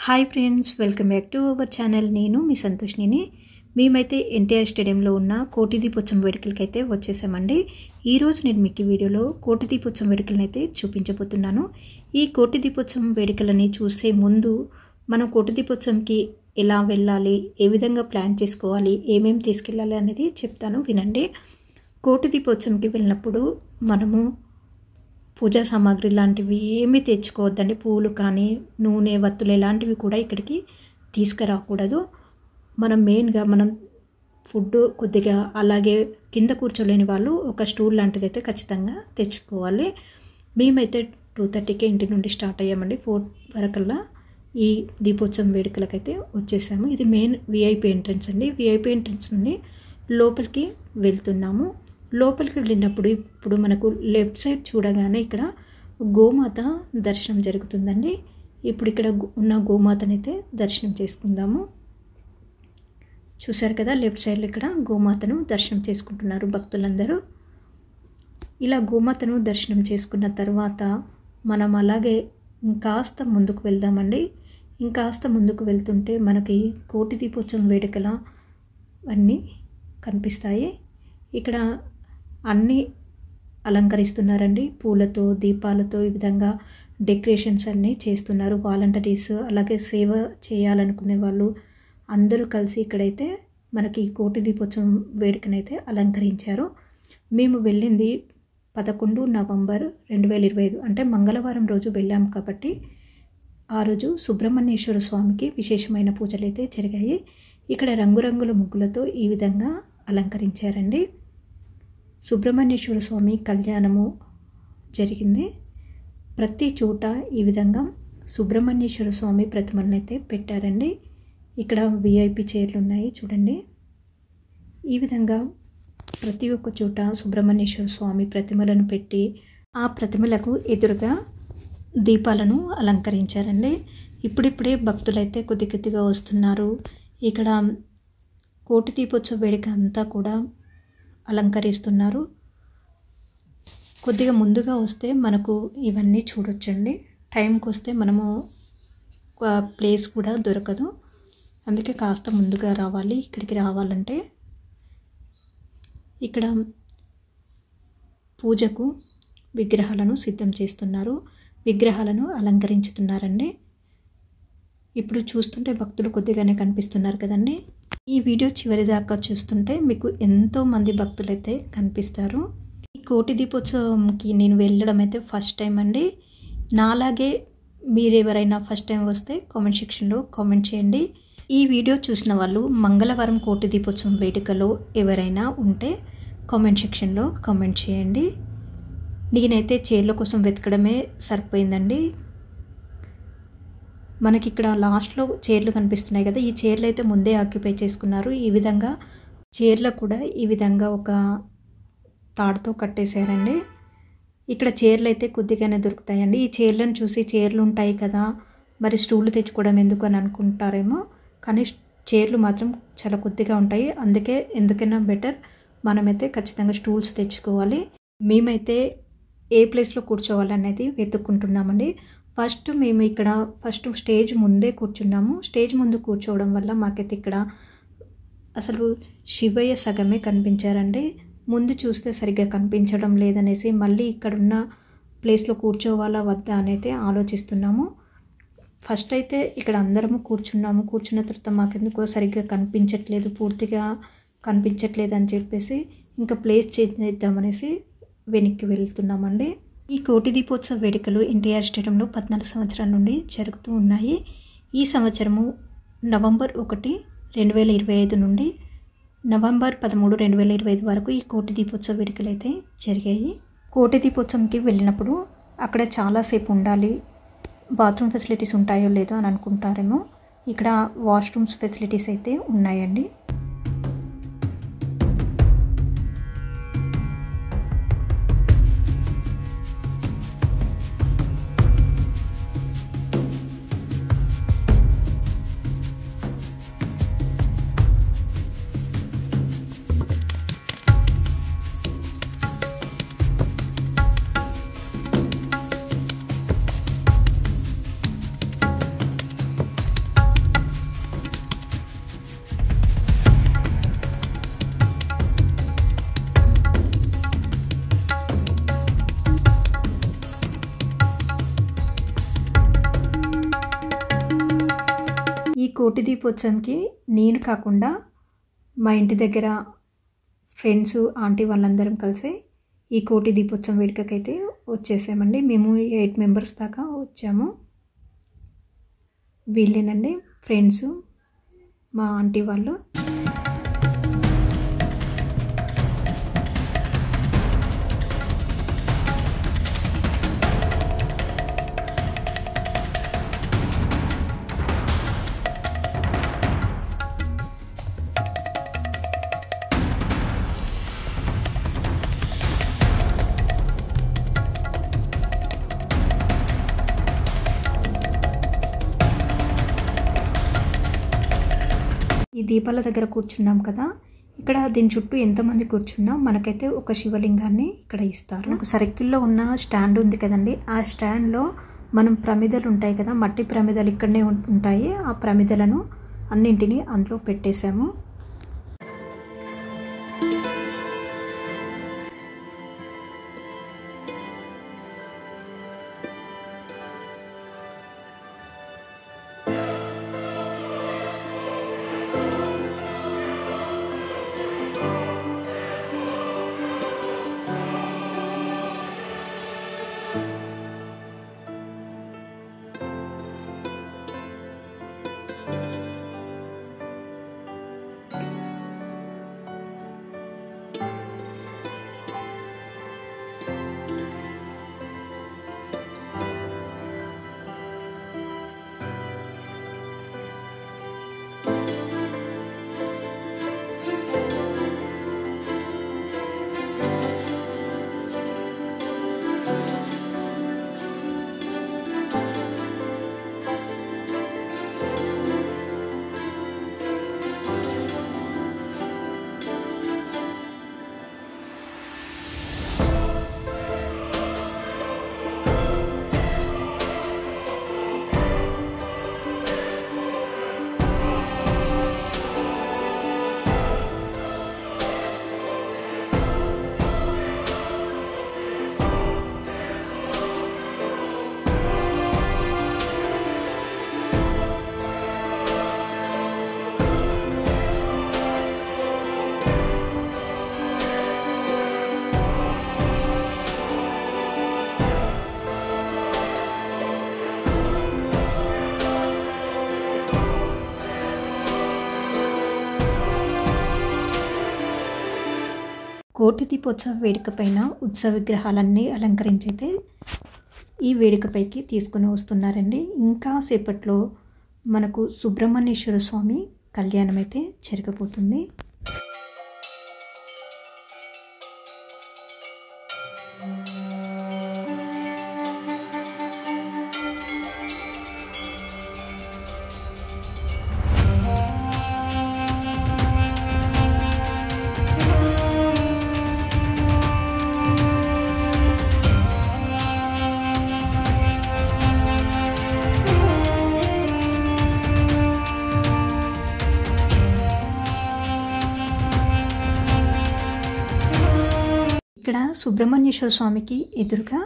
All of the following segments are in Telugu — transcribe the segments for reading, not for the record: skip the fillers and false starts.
Hi friends, welcome back to our channel. నేను మీ సంతోష్ని. మేమైతే ఎన్టీఆర్ స్టేడియంలో ఉన్న కోటి దీపోత్సవం వేడుకలకి అయితే వచ్చేసామండి. ఈరోజు నేను మీకు ఈ వీడియోలో కోటి దీపోత్సవం వేడుకలను అయితే చూపించబోతున్నాను. ఈ కోటి దీపోత్సవం వేడుకలని చూసే ముందు మనం కోటి దీపోత్సవంకి ఎలా వెళ్ళాలి, ఏ విధంగా ప్లాన్ చేసుకోవాలి, ఏమేమి తీసుకెళ్ళాలి అనేది చెప్తాను, వినండి. కోటి దీపోత్సవంకి వెళ్ళినప్పుడు మనము పూజా సామాగ్రి లాంటివి ఏమీ తెచ్చుకోవద్దండి. పూలు కానీ నూనె వత్తులు ఇలాంటివి కూడా ఇక్కడికి తీసుకురాకూడదు. మనం మెయిన్గా ఫుడ్ కొద్దిగా, అలాగే కింద కూర్చోలేని వాళ్ళు ఒక స్టూల్ లాంటిది అయితే ఖచ్చితంగా తెచ్చుకోవాలి. మేమైతే 2:30కే ఇంటి నుండి స్టార్ట్ అయ్యామండి. 4 వరకల్లా ఈ దీపోత్సవం వేడుకలకైతే వచ్చేసాము. ఇది మెయిన్ విఐపి ఎంట్రన్స్ అండి. విఐపి ఎంట్రన్స్ నుండి లోపలికి వెళ్తున్నాము. లోపలికి వెళ్ళినప్పుడు ఇప్పుడు మనకు లెఫ్ట్ సైడ్ చూడగానే ఇక్కడ గోమాత దర్శనం జరుగుతుందండి. ఇప్పుడు ఇక్కడ ఉన్న గోమాతనైతే దర్శనం చేసుకుందాము. చూసారు కదా, లెఫ్ట్ సైడ్లో ఇక్కడ గోమాతను దర్శనం చేసుకుంటున్నారు భక్తులందరూ. ఇలా గోమాతను దర్శనం చేసుకున్న తర్వాత మనం అలాగే ఇంకాస్త ముందుకు వెళ్దామండి. ఇంకాస్త ముందుకు వెళ్తుంటే మనకి కోటి దీపోత్సవం వేడుకల అన్నీ కనిపిస్తాయి. ఇక్కడ అన్నీ అలంకరిస్తున్నారండి. పూలతో, దీపాలతో ఈ విధంగా డెకరేషన్స్ అన్నీ చేస్తున్నారు. వాలంటీర్స్, అలాగే సేవ చేయాలనుకునే వాళ్ళు అందరూ కలిసి ఇక్కడైతే మనకి కోటి దీపోత్సవం వేడుకనైతే అలంకరించారు. మేము వెళ్ళింది 11 నవంబర్ 2025, అంటే మంగళవారం రోజు వెళ్ళాము కాబట్టి ఆ రోజు సుబ్రహ్మణ్యేశ్వర స్వామికి విశేషమైన పూజలు అయితే జరిగాయి. ఇక్కడ రంగురంగుల ముగ్గులతో ఈ విధంగా అలంకరించారండి. సుబ్రహ్మణ్యేశ్వర స్వామి కళ్యాణము జరిగింది. ప్రతి చోట ఈ విధంగా సుబ్రహ్మణ్యేశ్వర స్వామి ప్రతిమలను అయితే పెట్టారండి. ఇక్కడ విఐపి చైర్లు ఉన్నాయి చూడండి. ఈ విధంగా ప్రతి ఒక్క చోట సుబ్రహ్మణ్యేశ్వర స్వామి ప్రతిమలను పెట్టి ఆ ప్రతిమలకు ఎదురుగా దీపాలను అలంకరించారండి. ఇప్పుడిప్పుడే భక్తులైతే కొద్ది కొద్దిగా వస్తున్నారు. ఇక్కడ కోటి దీపోత్సవ వేడుక అంతా కూడా అలంకరిస్తున్నారు. కొద్దిగా ముందుగా వస్తే మనకు ఇవన్నీ చూడొచ్చండి. టైంకి వస్తే మనము ప్లేస్ కూడా దొరకదు, అందుకే కాస్త ముందుగా రావాలి. ఇక్కడికి రావాలంటే ఇక్కడ పూజకు విగ్రహాలను సిద్ధం చేస్తున్నారు, విగ్రహాలను అలంకరించుతున్నారండి. ఇప్పుడు చూస్తుంటే భక్తులు కొద్దిగానే కనిపిస్తున్నారు కదండి. ఈ వీడియో చివరి దాకా చూస్తుంటే మీకు ఎంతోమంది భక్తులైతే కనిపిస్తారు. ఈ కోటి దీపోత్సవంకి నేను వెళ్ళడం అయితే ఫస్ట్ టైం అండి. నాలాగే మీరు ఎవరైనా ఫస్ట్ టైం వస్తే కామెంట్ సెక్షన్లో కామెంట్ చేయండి. ఈ వీడియో చూసిన వాళ్ళు మంగళవారం కోటి దీపోత్సవం వేడుకలో ఎవరైనా ఉంటే కామెంట్ సెక్షన్లో కామెంట్ చేయండి. నేనైతే చైర్ల కోసం వెతకడమే సరిపోయిందండి. మనకి ఇక్కడ లాస్ట్లో చైర్లు కనిపిస్తున్నాయి కదా, ఈ చైర్లు అయితే ముందే ఆక్యుపై చేసుకున్నారు. ఈ విధంగా చైర్లు కూడా ఈ విధంగా ఒక తాడుతో కట్టేశారండి. ఇక్కడ చైర్లు అయితే కొద్దిగానే దొరుకుతాయండి. ఈ చైర్లను చూసి చైర్లు ఉంటాయి కదా, మరి స్టూళ్ళు తెచ్చుకోవడం ఎందుకు అని అనుకుంటారేమో, కానీ చైర్లు మాత్రం చాలా కొద్దిగా ఉంటాయి. అందుకే ఎందుకైనా బెటర్ మనమైతే ఖచ్చితంగా స్టూల్స్ తెచ్చుకోవాలి. మేమైతే ఏ ప్లేస్లో కూర్చోవాలనేది వెతుక్కుంటున్నామండి. మేము ఇక్కడ స్టేజ్ ముందే కూర్చున్నాము. స్టేజ్ ముందు కూర్చోవడం వల్ల మాకైతే ఇక్కడ అసలు శివయ్య సగమే కనిపించారండి. ముందు చూస్తే సరిగ్గా కనిపించడం లేదనేసి మళ్ళీ ఇక్కడున్న ప్లేస్లో కూర్చోవాలా వద్దా అనేది ఆలోచిస్తున్నాము. ఫస్ట్ అయితే ఇక్కడ అందరము కూర్చున్నాము. కూర్చున్న తర్వాత మాకెందుకో సరిగ్గా కనిపించట్లేదు, పూర్తిగా కనిపించట్లేదు అని చెప్పేసి ఇంకా ప్లేస్ చేంజ్ చేద్దామనేసి వెనక్కి వెళ్తున్నామండి. ఈ కోటి దీపోత్సవ వేడుకలు ఎన్టీఆర్ స్టేడియంలో 14 సంవత్సరాల నుండి జరుగుతూ ఉన్నాయి. ఈ సంవత్సరము నవంబర్ 1, 2025 నుండి నవంబర్ 13, 2025 వరకు ఈ కోటి దీపోత్సవ వేడుకలు అయితే జరిగాయి. కోటి దీపోత్సవంకి వెళ్ళినప్పుడు అక్కడ చాలాసేపు ఉండాలి, బాత్రూమ్ ఫెసిలిటీస్ ఉంటాయో లేదో అని అనుకుంటారేమో. ఇక్కడ వాష్రూమ్స్ ఫెసిలిటీస్ అయితే ఉన్నాయండి. కోటి దీపోత్సవంకి నేను కాకుండా మా ఇంటి దగ్గర ఫ్రెండ్స్ ఆంటీ వాళ్ళందరం కలిసి ఈ కోటి దీపోత్సవం వేడుకకైతే వచ్చేసామండి. మేము 8 మెంబర్స్ దాకా వచ్చాము. వీళ్ళేనండి ఫ్రెండ్స్, మా ఆంటీ వాళ్ళు. ఈ దీపాల దగ్గర కూర్చున్నాం కదా, ఇక్కడ దీని చుట్టూ ఎంతమంది కూర్చున్నా మనకైతే ఒక శివలింగాన్ని ఇక్కడ ఇస్తారు. ఒక సర్కిల్లో ఉన్న స్టాండ్ ఉంది కదండి, ఆ స్టాండ్లో మనం ప్రమిదలు ఉంటాయి కదా, మట్టి ప్రమిదలు ఇక్కడనే ఉంటాయి. ఆ ప్రమిదలను అన్నింటినీ అందులో పెట్టేశాము. కోటి దీపోత్సవ వేడుక పైన ఉత్సవ విగ్రహాలన్నీ అలంకరించైతే ఈ వేడుకపైకి తీసుకుని వస్తున్నారండి. ఇంకా సేపట్లో మనకు సుబ్రహ్మణ్యేశ్వర స్వామి కళ్యాణం అయితే జరగబోతుంది. ఇక్కడ సుబ్రహ్మణ్యేశ్వర స్వామికి ఎదురుగా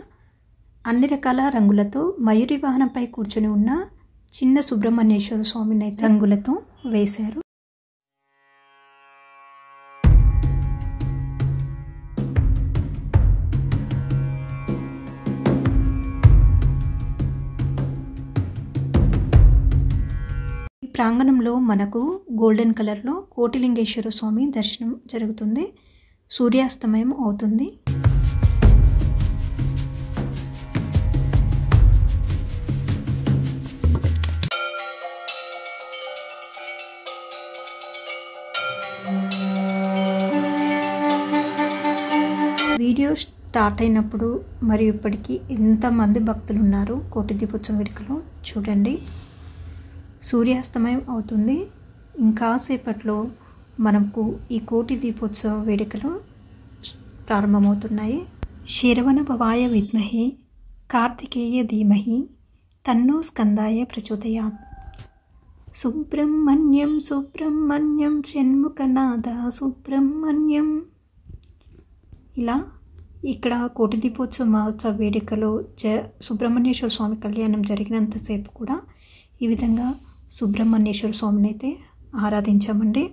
అన్ని రకాల రంగులతో మయూరి వాహనంపై కూర్చొని ఉన్న చిన్న సుబ్రహ్మణ్యేశ్వర స్వామిని అయితే రంగులతో వేశారు. ఈ ప్రాంగణంలో మనకు గోల్డెన్ కలర్లో కోటిలింగేశ్వర స్వామి దర్శనం జరుగుతుంది. సూర్యాస్తమయం అవుతుంది. వీడియో స్టార్ట్ అయినప్పుడు మరియు ఇప్పటికీ ఎంతమంది భక్తులు ఉన్నారు కోటి దీపోత్సవం వేడుకలో చూడండి. సూర్యాస్తమయం అవుతుంది. ఇంకా సేపట్లో మనకు ఈ కోటి దీపోత్సవ వేడుకలు ప్రారంభమవుతున్నాయి. శరవణ భవాయ విద్మహే కార్తికేయ ధీమహి తన్నో స్కందాయ ప్రచోదయాత్. సుబ్రహ్మణ్యం సుబ్రహ్మణ్యం షణ్ముఖనాథ సుబ్రహ్మణ్యం. ఇలా ఇక్కడ కోటి దీపోత్సవ వేడుకలో సుబ్రహ్మణ్యేశ్వర స్వామి కళ్యాణం జరిగినంతసేపు కూడా ఈ విధంగా సుబ్రహ్మణ్యేశ్వర స్వామిని అయితే ఆరాధించామండి.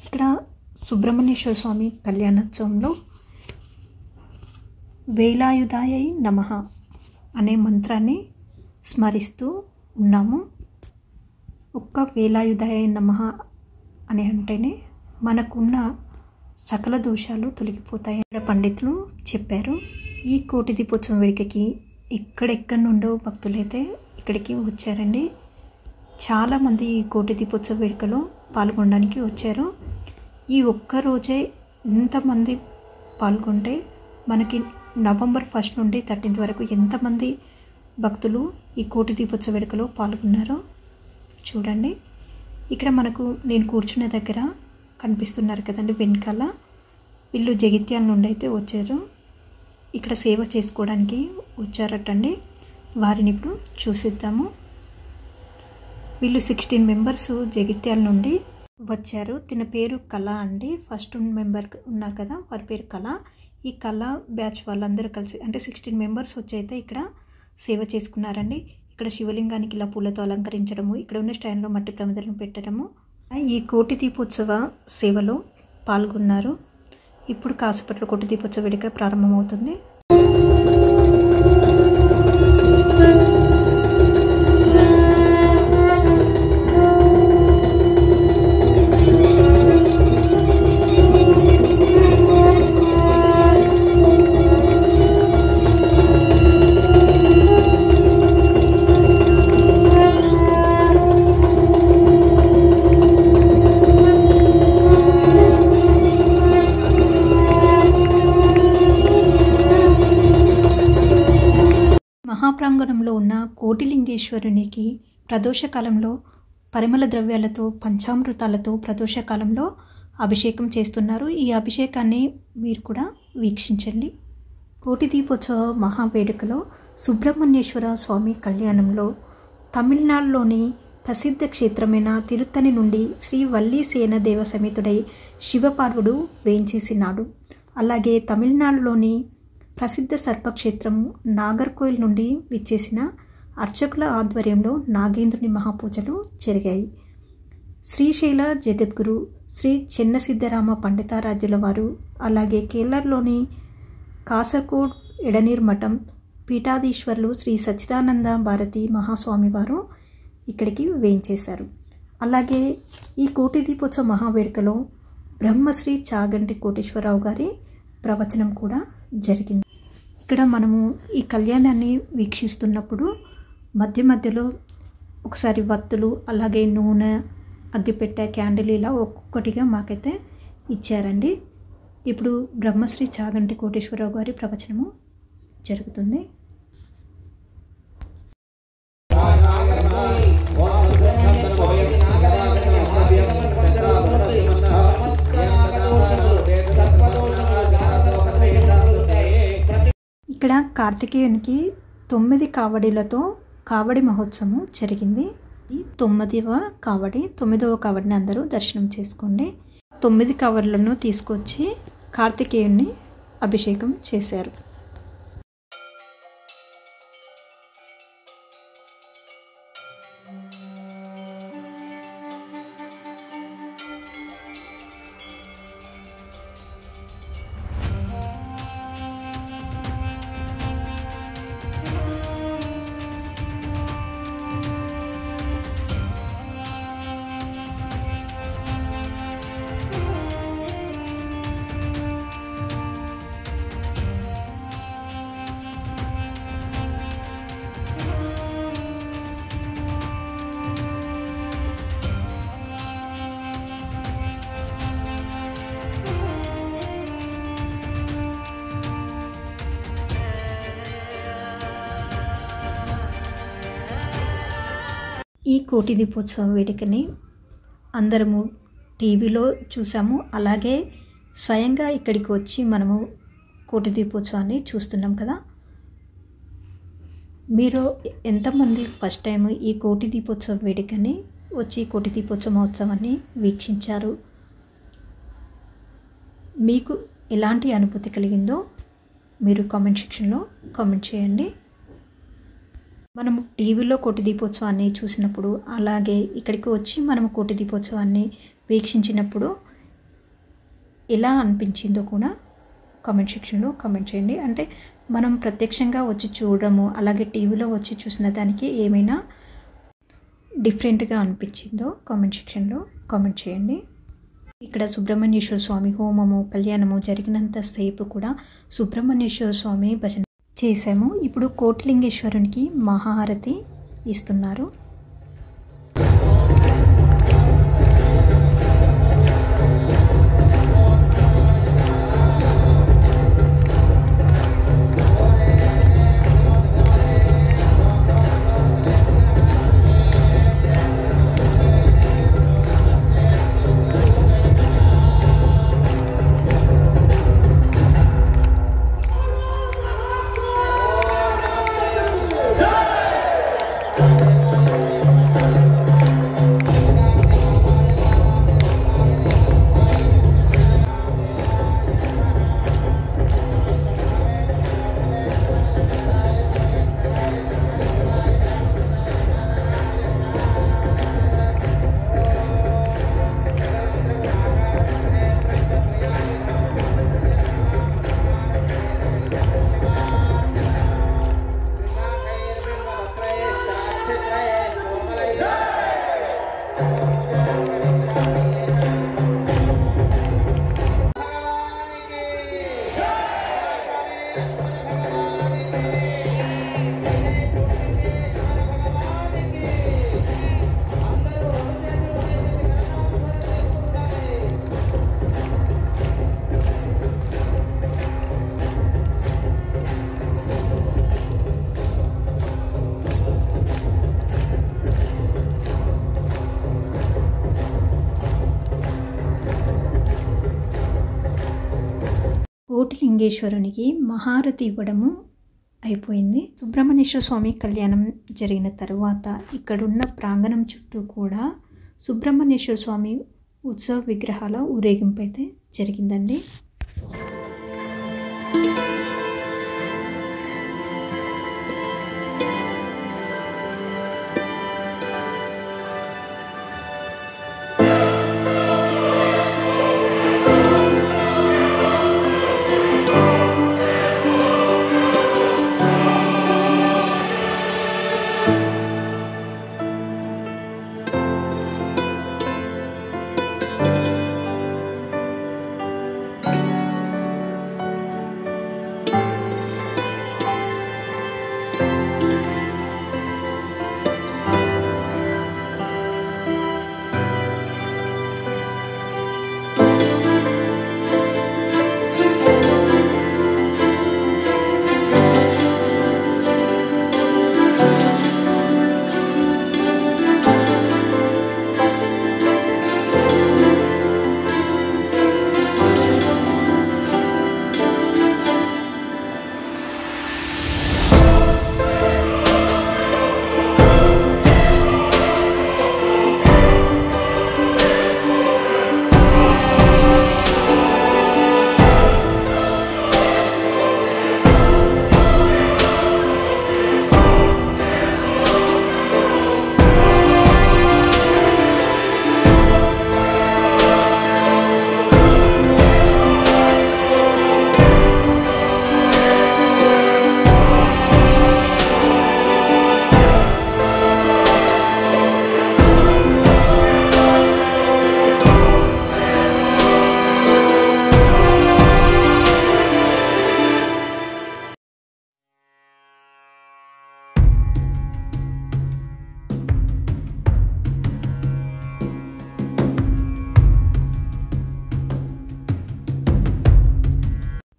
ఇక్కడ సుబ్రహ్మణ్యేశ్వర స్వామి కళ్యాణోత్సవంలో వేలాయుధాయై నమః అనే మంత్రాన్ని స్మరిస్తూ ఉన్నాము. ఒక్క వేలాయుధాయై నమః అని అంటేనే మనకున్న సకల దోషాలు తొలగిపోతాయి ఇక్కడ పండితులు చెప్పారు. ఈ కోటి దీపోత్సవం వేడుకకి ఎక్కడెక్కడి నుండో భక్తులైతే ఇక్కడికి వచ్చారండి. చాలామంది ఈ కోటి దీపోత్సవ వేడుకలో పాల్గొనడానికి వచ్చారు. ఈ ఒక్కరోజే ఎంతమంది పాల్గొంటే మనకి నవంబర్ 1 నుండి 13 వరకు ఎంతమంది భక్తులు ఈ కోటి దీపోత్సవ వేడుకలో పాల్గొన్నారో చూడండి. ఇక్కడ మనకు నేను కూర్చునే దగ్గర కనిపిస్తున్నారు కదండి వెనకాల, వీళ్ళు జగిత్యాల నుండి అయితే వచ్చారు. ఇక్కడ సేవ చేసుకోవడానికి వచ్చారటండి. వారిని ఇప్పుడు చూసిద్దాము. వీళ్ళు 16 మెంబర్స్ జగిత్యాల నుండి వచ్చారు. తిన పేరు కళ అండి. ఫస్ట్ మెంబర్ ఉన్నారు కదా, వారి పేరు కళ. ఈ కళ బ్యాచ్ వాళ్ళందరూ కలిసి అంటే 16 మెంబర్స్ వచ్చి అయితే ఇక్కడ సేవ చేసుకున్నారండి. ఇక్కడ శివలింగానికి ఇలా పూలతో అలంకరించడము, ఇక్కడ ఉన్న స్టాండ్లో మట్టి ప్రమిదలను పెట్టడము, ఈ కోటి దీపోత్సవ సేవలో పాల్గొన్నారు. ఇప్పుడు కాసేపట్లో కోటి దీపోత్సవ వేడుక ప్రారంభమవుతుంది. మహాప్రాంగణంలో ఉన్న కోటిలింగేశ్వరునికి ప్రదోషకాలంలో పరిమళ ద్రవ్యాలతో పంచామృతాలతో ప్రదోషకాలంలో అభిషేకం చేస్తున్నారు. ఈ అభిషేకాన్ని మీరు కూడా వీక్షించండి. కోటి దీపోత్సవ మహావేడుకలో సుబ్రహ్మణ్యేశ్వర స్వామి కళ్యాణంలో తమిళనాడులోని ప్రసిద్ధ క్షేత్రమైన తిరుత్తని నుండి శ్రీ వల్లీసేన దేవ సమేతుడై శివపార్వుడు వేంచేసినాడు. అలాగే తమిళనాడులోని ప్రసిద్ధ సర్పక్షేత్రం నాగర్కోయిల్ నుండి విచ్చేసిన అర్చకుల ఆధ్వర్యంలో నాగేంద్రుని మహాపూజలు జరిగాయి. శ్రీశైల జగద్గురు శ్రీ చెన్న సిద్ధరామ పండితారాధ్యుల వారు, అలాగే కేరళలోని కాసర్గోడ్ ఎడనీర్ మఠం పీఠాధీశ్వరులు శ్రీ సచ్చిదానంద భారతి మహాస్వామి వారు ఇక్కడికి వేంచేశారు. అలాగే ఈ కోటి దీపోత్సవ మహావేడుకలో బ్రహ్మశ్రీ చాగంటి కోటేశ్వరరావు గారి ప్రవచనం కూడా జరిగింది. ఇక్కడ మనము ఈ కళ్యాణాన్ని వీక్షిస్తున్నప్పుడు మధ్య మధ్యలో ఒకసారి వత్తులు, అలాగే నూనె, అగ్గిపెట్టె, క్యాండిల్ ఇలా ఒక్కొక్కటిగా మాకైతే ఇచ్చారండి. ఇప్పుడు బ్రహ్మశ్రీ చాగంటి కోటేశ్వరరావు గారి ప్రవచనము జరుగుతుంది. ఇక్కడ కార్తికేయునికి 9 కావడిలతో కావడి మహోత్సవం జరిగింది. ఈ 9వ కావడి, 9వ కావడిని అందరూ దర్శనం చేసుకోండి. 9 కావడులను తీసుకొచ్చి కార్తికేయుని అభిషేకం చేశారు. ఈ కోటి దీపోత్సవ వేడుకని అందరము టీవీలో చూసాము, అలాగే స్వయంగా ఇక్కడికి వచ్చి మనము కోటి దీపోత్సవాన్ని చూస్తున్నాం కదా. మీరు ఎంతమంది ఫస్ట్ టైం ఈ కోటి దీపోత్సవ వేడుకని వచ్చి కోటి దీపోత్సవ మహోత్సవాన్ని వీక్షించారు? మీకు ఎలాంటి అనుభూతి కలిగిందో మీరు కామెంట్ సెక్షన్లో కామెంట్ చేయండి. మనము టీవీలో కోటి దీపోత్సవాన్ని చూసినప్పుడు అలాగే ఇక్కడికి వచ్చి మనము కోటి దీపోత్సవాన్ని వీక్షించినప్పుడు ఎలా అనిపించిందో కూడా కామెంట్ సెక్షన్లో కామెంట్ చేయండి. అంటే మనం ప్రత్యక్షంగా వచ్చి చూడడము అలాగే టీవీలో వచ్చి చూసిన దానికి ఏమైనా డిఫరెంట్గా అనిపించిందో కామెంట్ సెక్షన్లో కామెంట్ చేయండి. ఇక్కడ సుబ్రహ్మణ్యేశ్వర స్వామి హోమము కళ్యాణము జరిగినంత సేపు కూడా సుబ్రహ్మణ్యేశ్వర స్వామి భజన చేసాము. ఇప్పుడు కోటిలింగేశ్వరునికి మహాహారతి ఇస్తున్నారు. కోటిలింగేశ్వరునికి మహారతి ఇవ్వడము అయిపోయింది. సుబ్రహ్మణ్యేశ్వర స్వామి కళ్యాణం జరిగిన తర్వాత ఇక్కడున్న ప్రాంగణం చుట్టూ కూడా సుబ్రహ్మణ్యేశ్వర స్వామి ఉత్సవ విగ్రహాల ఊరేగింపు అయితే జరిగిందండి.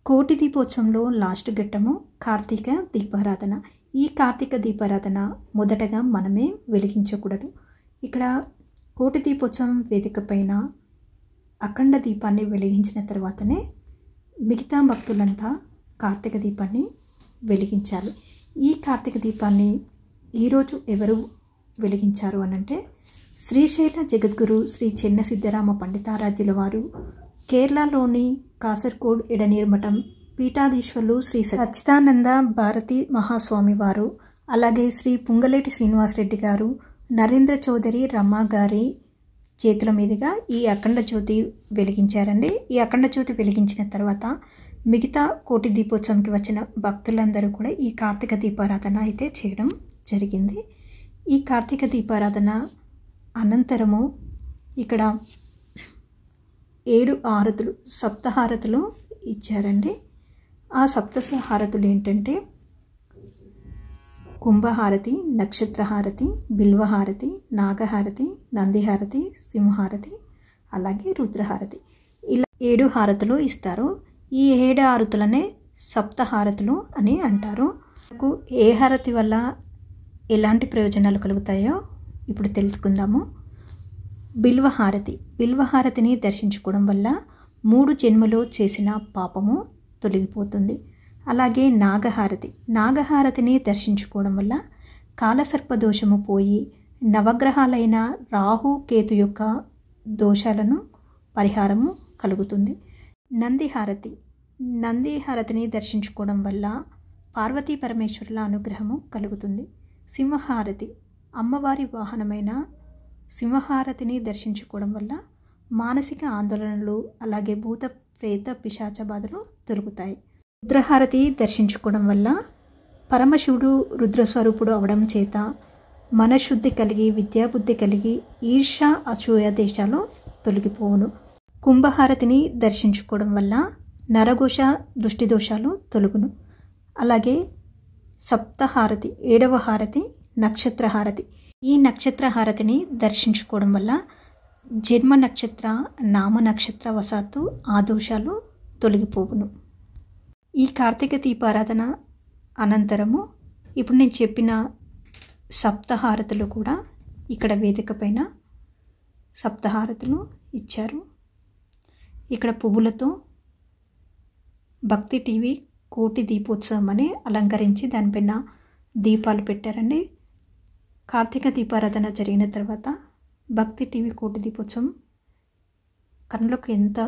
కోటి దీపోత్సవంలో లాస్ట్ ఘట్టము కార్తీక దీపారాధన. ఈ కార్తీక దీపారాధన మొదటగా మనమే వెలిగించకూడదు. ఇక్కడ కోటి దీపోత్సవం వేదిక పైన అఖండ దీపాన్ని వెలిగించిన తర్వాతనే మిగతా భక్తులంతా కార్తీక దీపాన్ని వెలిగించాలి. ఈ కార్తీక దీపాన్ని ఈరోజు ఎవరు వెలిగించారు అనంటే శ్రీశైల జగద్గురు శ్రీ చెన్న సిద్ధరామ పండితారాధ్యుల వారు, కేరళలోని కాసర్గోడ్ ఎడనీర్ మఠం పీఠాధీశ్వరులు శ్రీ సచ్చిదానంద భారతి మహాస్వామి వారు, అలాగే శ్రీ పుంగలేటి శ్రీనివాసరెడ్డి గారు, నరేంద్ర చౌదరి రమ్మ గారి చేతుల మీదుగా ఈ అఖండ జ్యోతి వెలిగించారండి. ఈ అఖండ జ్యోతి వెలిగించిన తర్వాత మిగతా కోటి దీపోత్సవంకి వచ్చిన భక్తులందరూ కూడా ఈ కార్తీక దీపారాధన అయితే చేయడం జరిగింది. ఈ కార్తీక దీపారాధన అనంతరము ఇక్కడ 7 హారతులు, సప్తహారతులు ఇచ్చారండి. ఆ సప్తహారతులు ఏంటంటే కుంభహారతి, నక్షత్రహారతి, బిల్వహారతి, నాగహారతి, నందిహారతి, సింహారతి, అలాగే రుద్రహారతి. ఇలా 7 హారతులు ఇస్తారు. ఈ 7 హారతులనే సప్తహారతులు అని అంటారు. ఏ హారతి వల్ల ఎలాంటి ప్రయోజనాలు కలుగుతాయో ఇప్పుడు తెలుసుకుందాము. బిల్వహారతి. బిల్వహారతిని దర్శించుకోవడం వల్ల 3 జన్మలో చేసిన పాపము తొలగిపోతుంది. అలాగే నాగహారతి. నాగహారతిని దర్శించుకోవడం వల్ల కాలసర్పదోషము పోయి నవగ్రహాలైన రాహు కేతు యొక్క దోషాలను పరిహారము కలుగుతుంది. నందిహారతి. నందిహారతిని దర్శించుకోవడం వల్ల పార్వతీ పరమేశ్వరుల అనుగ్రహము కలుగుతుంది. సింహహారతి. అమ్మవారి వాహనమైన సింహహారతిని దర్శించుకోవడం వల్ల మానసిక ఆందోళనలు, అలాగే భూత ప్రేత పిశాచ బాధలు తొలగుతాయి. రుద్రహారతి దర్శించుకోవడం వల్ల పరమశివుడు రుద్రస్వరూపుడు అవడం చేత మనశుద్ధి కలిగి, విద్యాబుద్ధి కలిగి, ఈర్ష అసూయ దేశాలు తొలగిపోవును. కుంభహారతిని దర్శించుకోవడం వల్ల నరఘోష దృష్టి దోషాలు తొలగును. అలాగే సప్తహారతి, 7వ హారతి నక్షత్రహారతి. ఈ నక్షత్రహారతిని దర్శించుకోవడం వల్ల జన్మ నక్షత్ర, నామ నక్షత్ర వశాత్తు ఆ దోషాలు తొలగిపోవును. ఈ కార్తీక దీపారాధన అనంతరము ఇప్పుడు నేను చెప్పిన సప్తహారతులు కూడా ఇక్కడ వేదిక పైన సప్తహారతులు ఇచ్చారు. ఇక్కడ పువ్వులతో భక్తి టీవీ కోటి దీపోత్సవం అని అలంకరించి దానిపైన దీపాలు పెట్టారండి. కార్తీక దీపారాధన జరిగిన తర్వాత భక్తి టీవీ కోటి దీపోత్సవం కళ్ళకు ఎంత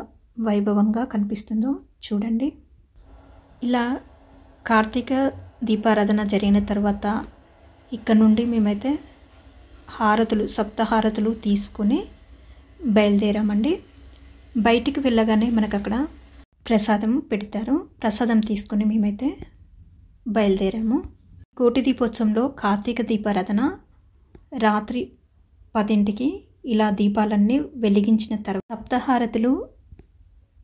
వైభవంగా కనిపిస్తుందో చూడండి. ఇలా కార్తీక దీపారాధన జరిగిన తర్వాత ఇక్కడ నుండి మేమైతే హారతులు, సప్తహారతులు తీసుకొని బయలుదేరామండి. బయటికి వెళ్ళగానే మనకు అక్కడ ప్రసాదం పెడతారు. ప్రసాదం తీసుకొని మేమైతే బయలుదేరాము. కోటి దీపోత్సవంలో కార్తీక దీపారాధన రాత్రి 10ంటికి ఇలా దీపాలన్నీ వెలిగించిన తర్వాత సప్తహారతులు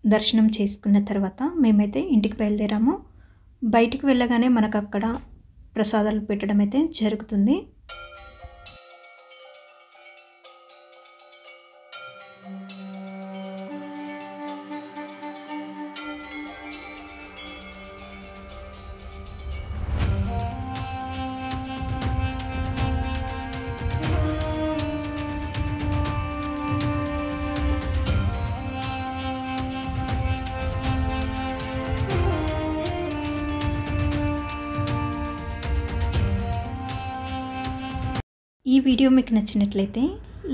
దర్శనం చేసుకున్న తర్వాత మేమైతే ఇంటికి బయలుదేరాము. బయటికి వెళ్ళగానే మనకు అక్కడ ప్రసాదాలు పెట్టడం అయితే జరుగుతుంది. ఈ వీడియో మీకు నచ్చినట్లయితే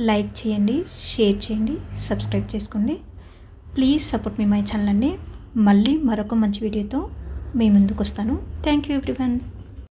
లైక్ చేయండి, షేర్ చేయండి, సబ్స్క్రైబ్ చేసుకోండి. Please support me my channel అండి. మళ్ళీ మరొక మంచి వీడియోతో మీ ముందుకు వస్తాను. Thank you everyone.